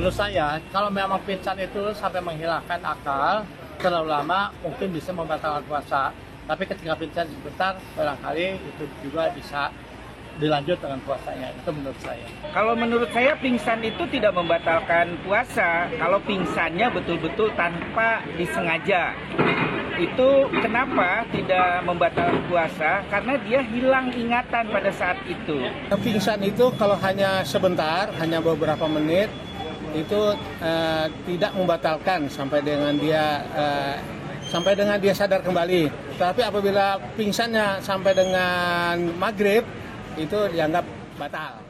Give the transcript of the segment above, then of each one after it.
menurut saya kalau memang pingsan itu sampai menghilangkan akal terlalu lama mungkin bisa membatalkan puasa. Tapi ketika pingsan sebentar barangkali itu juga bisa dilanjut dengan puasanya. Itu menurut saya. Kalau menurut saya pingsan itu tidak membatalkan puasa. Kalau pingsannya betul-betul tanpa disengaja. Itu kenapa tidak membatalkan puasa? Karena dia hilang ingatan pada saat itu. Pingsan itu kalau hanya sebentar, hanya beberapa menit, itu tidak membatalkan sampai dengan dia sadar kembali. Tapi apabila pingsannya sampai dengan maghrib, itu dianggap batal.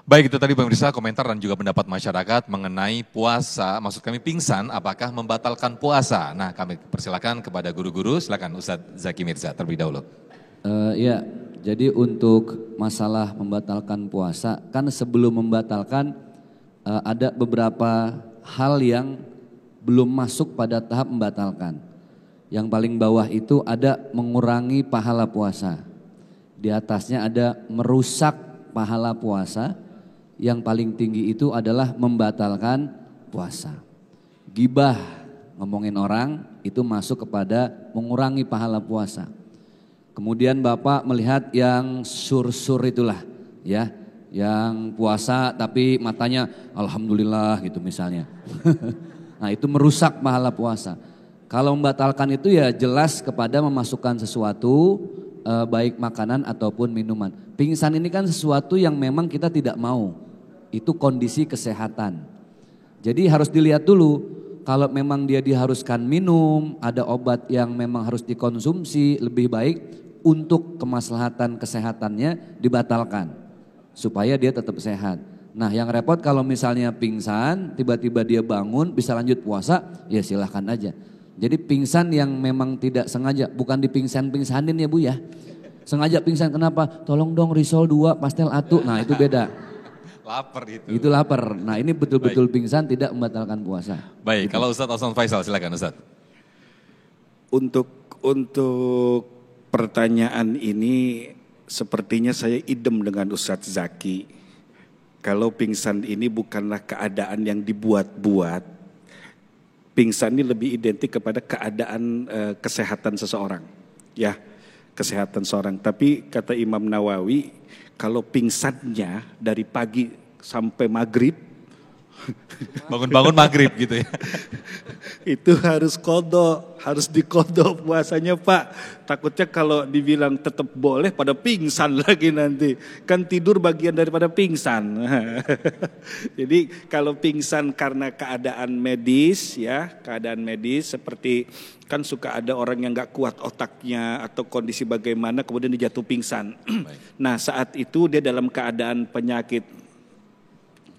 Baik, itu tadi pemirsa komentar dan juga pendapat masyarakat mengenai puasa, maksud kami pingsan, apakah membatalkan puasa. Nah, kami persilakan kepada guru-guru, silakan Ustadz Zaki Mirza terlebih dahulu. Ya, jadi untuk masalah membatalkan puasa, kan sebelum membatalkan ada beberapa hal yang belum masuk pada tahap membatalkan. Yang paling bawah itu ada mengurangi pahala puasa. Di atasnya ada merusak pahala puasa. Yang paling tinggi itu adalah membatalkan puasa. Gibah, ngomongin orang, itu masuk kepada mengurangi pahala puasa. Kemudian Bapak melihat yang sur-sur itulah, ya, yang puasa tapi matanya alhamdulillah gitu misalnya. Nah, itu merusak pahala puasa. Kalau membatalkan itu ya jelas kepada memasukkan sesuatu, baik makanan ataupun minuman. Pingsan ini kan sesuatu yang memang kita tidak mau. Itu kondisi kesehatan. Jadi harus dilihat dulu, kalau memang dia diharuskan minum, ada obat yang memang harus dikonsumsi, lebih baik untuk kemaslahatan kesehatannya dibatalkan. Supaya dia tetap sehat. Nah, yang repot kalau misalnya pingsan, tiba-tiba dia bangun, bisa lanjut puasa, ya silahkan aja. Jadi pingsan yang memang tidak sengaja, bukan dipingsan-pingsanin ya Bu ya. Sengaja pingsan, kenapa? Tolong dong risol 2, pastel atu, nah itu beda. Lapar itu. Itu lapar. Nah, ini betul-betul pingsan tidak membatalkan puasa. Baik, kalau Ustadz Hasan Faisal silakan Ustadz. Untuk pertanyaan ini sepertinya saya idem dengan Ustadz Zaki. Kalau pingsan ini bukanlah keadaan yang dibuat-buat. Pingsan ini lebih identik kepada keadaan kesehatan seseorang. Ya, kesehatan seorang. Tapi kata Imam Nawawi, kalau pingsannya dari pagi sampai maghrib, bangun-bangun maghrib gitu ya. Itu harus dikodok puasanya Pak. Takutnya kalau dibilang tetap boleh pada pingsan lagi nanti. Kan tidur bagian daripada pingsan. Jadi kalau pingsan karena keadaan medis ya, keadaan medis seperti kan suka ada orang yang gak kuat otaknya atau kondisi bagaimana kemudian dia jatuh pingsan. Nah saat itu dia dalam keadaan penyakit.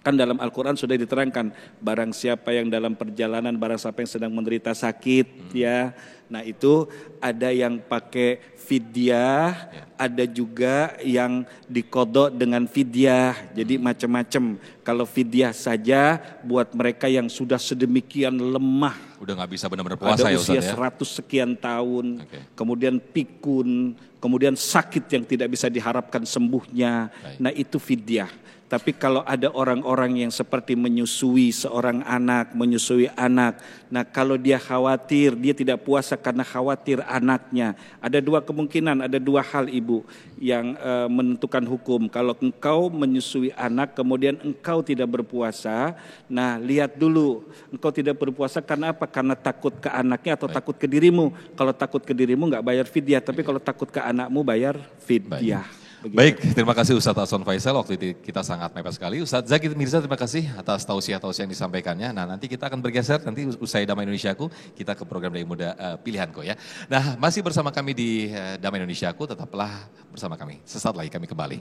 Kan dalam Al-Quran sudah diterangkan, barang siapa yang dalam perjalanan, barang siapa yang sedang menderita sakit, ya. Nah itu ada yang pakai fidyah, ada juga yang dikodok dengan fidyah. Jadi macam-macam. Kalau fidyah saja buat mereka yang sudah sedemikian lemah. Udah gak bisa benar-benar puasa ya Ustaz ya. Ada usia 100 sekian tahun, kemudian pikun, kemudian sakit yang tidak bisa diharapkan sembuhnya. Nah itu fidyah. Tapi kalau ada orang-orang yang seperti menyusui seorang anak, menyusui anak. Nah kalau dia khawatir, dia tidak puasa karena khawatir anaknya. Ada dua kemungkinan, ada dua hal Ibu yang menentukan hukum. Kalau engkau menyusui anak kemudian engkau tidak berpuasa. Nah lihat dulu, engkau tidak berpuasa karena apa? Karena takut ke anaknya atau takut ke dirimu. Kalau takut ke dirimu nggak bayar fidyah, tapi kalau takut ke anakmu bayar fidyah. Baik, terima kasih Ustadz Hasan Faisal, waktu itu kita sangat mepet sekali. Ustadz Zaki Mirza terima kasih atas tausiah-tausiah yang disampaikannya. Nah nanti kita akan bergeser, nanti usai Damai Indonesiaku, kita ke program Dai Muda Pilihanku ya. Nah masih bersama kami di Damai Indonesiaku, tetaplah bersama kami. Sesaat lagi kami kembali.